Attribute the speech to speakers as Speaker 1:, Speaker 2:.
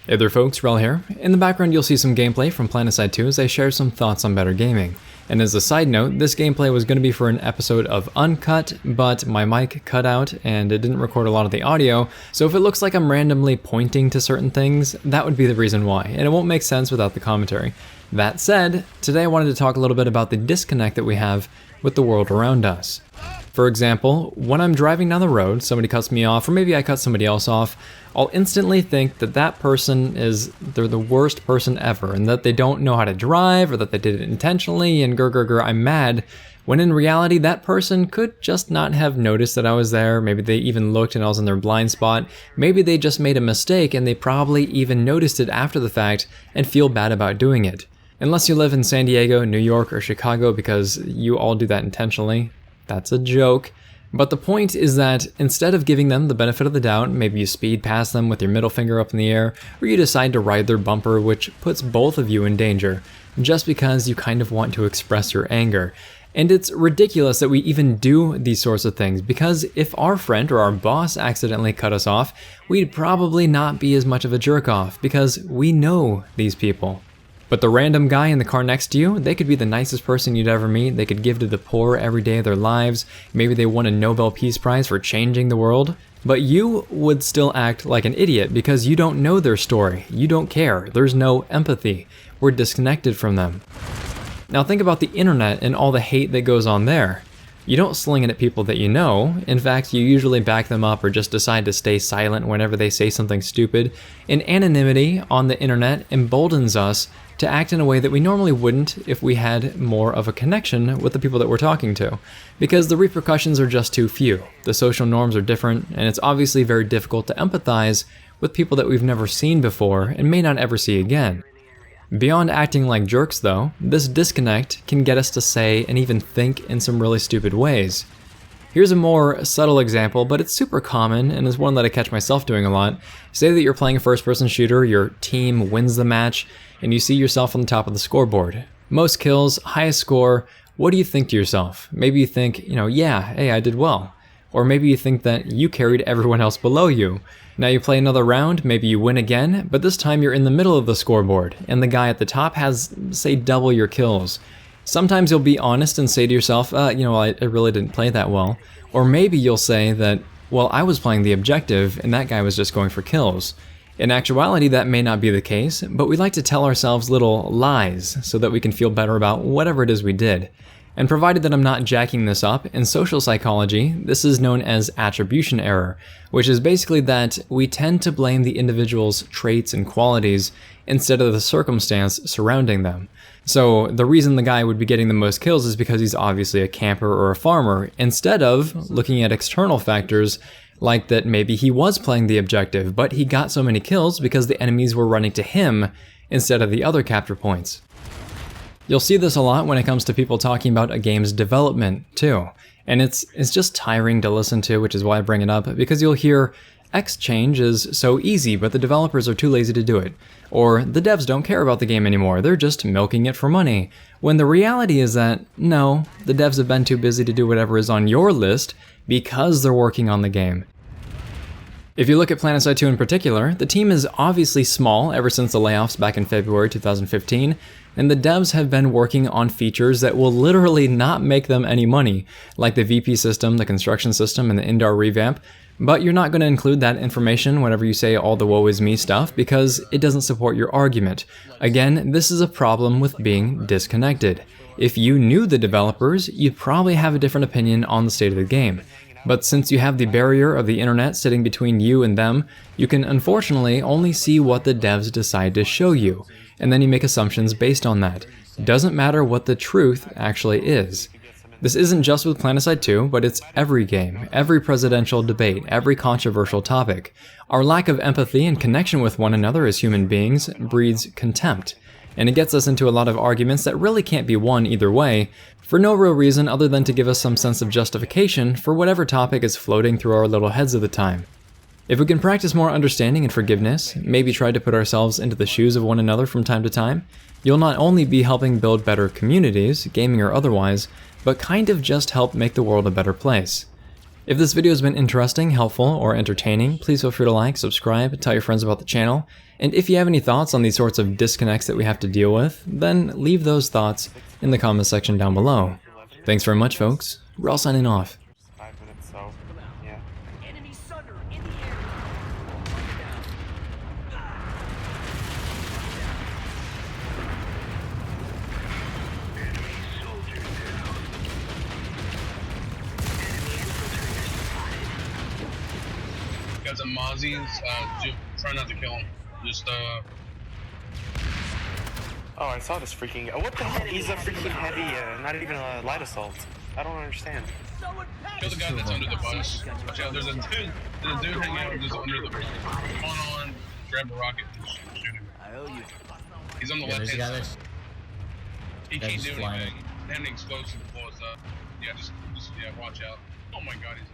Speaker 1: Hey there folks, Wrel here. In the background you'll see some gameplay from PlanetSide 2 as I share some thoughts on better gaming. And as a side note, this gameplay was going to be for an episode of Uncut, but my mic cut out and it didn't record a lot of the audio, so if it looks like I'm randomly pointing to certain things, that would be the reason why, and it won't make sense without the commentary. That said, today I wanted to talk a little bit about the disconnect that we have with the world around us. For example, when I'm driving down the road, somebody cuts me off, or maybe I cut somebody else off, I'll instantly think that that person they're the worst person ever, and that they don't know how to drive, or that they did it intentionally, and I'm mad, when in reality that person could just not have noticed that I was there. Maybe they even looked and I was in their blind spot. Maybe they just made a mistake and they probably even noticed it after the fact and feel bad about doing it. Unless you live in San Diego, New York, or Chicago, because you all do that intentionally. That's a joke. But the point is that instead of giving them the benefit of the doubt, maybe you speed past them with your middle finger up in the air, or you decide to ride their bumper, which puts both of you in danger, just because you kind of want to express your anger. And it's ridiculous that we even do these sorts of things, because if our friend or our boss accidentally cut us off, we'd probably not be as much of a jerk off, because we know these people. But the random guy in the car next to you, they could be the nicest person you'd ever meet. They could give to the poor every day of their lives. Maybe they won a Nobel Peace Prize for changing the world. But you would still act like an idiot because you don't know their story. You don't care. There's no empathy. We're disconnected from them. Now think about the internet and all the hate that goes on there. You don't sling it at people that you know. In fact, you usually back them up or just decide to stay silent whenever they say something stupid. And anonymity on the internet emboldens us to act in a way that we normally wouldn't if we had more of a connection with the people that we're talking to. Because the repercussions are just too few. The social norms are different, and it's obviously very difficult to empathize with people that we've never seen before and may not ever see again. Beyond acting like jerks though, this disconnect can get us to say and even think in some really stupid ways. Here's a more subtle example, but it's super common and is one that I catch myself doing a lot. Say that you're playing a first-person shooter, your team wins the match, and you see yourself on the top of the scoreboard. Most kills, highest score, what do you think to yourself? Maybe you think, yeah, hey, I did well. Or maybe you think that you carried everyone else below you. Now you play another round, maybe you win again, but this time you're in the middle of the scoreboard, and the guy at the top has, say, double your kills. Sometimes you'll be honest and say to yourself, I really didn't play that well. Or maybe you'll say that, well, I was playing the objective and that guy was just going for kills. In actuality, that may not be the case, but we like to tell ourselves little lies so that we can feel better about whatever it is we did. And provided that I'm not jacking this up, in social psychology, this is known as attribution error, which is basically that we tend to blame the individual's traits and qualities instead of the circumstance surrounding them. So the reason the guy would be getting the most kills is because he's obviously a camper or a farmer, instead of looking at external factors like that maybe he was playing the objective, but he got so many kills because the enemies were running to him instead of the other capture points. You'll see this a lot when it comes to people talking about a game's development too. And it's just tiring to listen to, which is why I bring it up, because you'll hear X change is so easy, but the developers are too lazy to do it. Or the devs don't care about the game anymore, they're just milking it for money. When the reality is that, no, the devs have been too busy to do whatever is on your list because they're working on the game. If you look at PlanetSide 2 in particular, the team is obviously small ever since the layoffs back in February 2015, and the devs have been working on features that will literally not make them any money, like the VP system, the construction system, and the Indar revamp, but you're not going to include that information whenever you say all the woe is me stuff because it doesn't support your argument. Again, this is a problem with being disconnected. If you knew the developers, you'd probably have a different opinion on the state of the game. But since you have the barrier of the internet sitting between you and them, you can unfortunately only see what the devs decide to show you, and then you make assumptions based on that. It doesn't matter what the truth actually is. This isn't just with PlanetSide 2, but it's every game, every presidential debate, every controversial topic. Our lack of empathy and connection with one another as human beings breeds contempt. And it gets us into a lot of arguments that really can't be won either way, for no real reason other than to give us some sense of justification for whatever topic is floating through our little heads at the time. If we can practice more understanding and forgiveness, maybe try to put ourselves into the shoes of one another from time to time, you'll not only be helping build better communities, gaming or otherwise, but kind of just help make the world a better place. If this video has been interesting, helpful, or entertaining, please feel free to like, subscribe, tell your friends about the channel, and if you have any thoughts on these sorts of disconnects that we have to deal with, then leave those thoughts in the comment section down below. Thanks very much, folks. Wrel signing off.
Speaker 2: 5 minutes, so yeah.
Speaker 3: Enemy Sunder in the air.
Speaker 4: Got some Mozzies, try not to kill him. Just,
Speaker 2: Oh, I saw this freaking. What the hell? He's a freaking heavy, not even a light assault. I don't understand.
Speaker 4: kill the guy that's under the bus. Watch out, there's a dude hanging out just under the bus. Come on, grab the rocket and shoot him.
Speaker 3: I owe you.
Speaker 4: He's on the
Speaker 5: Yeah,
Speaker 4: left
Speaker 5: there's a guy
Speaker 4: hand
Speaker 5: that's
Speaker 4: side. He
Speaker 5: that's
Speaker 4: can't
Speaker 5: just
Speaker 4: do
Speaker 5: flying.
Speaker 4: anything. And the explosive to blow us up. Yeah, just yeah, watch out. Oh my god, he's,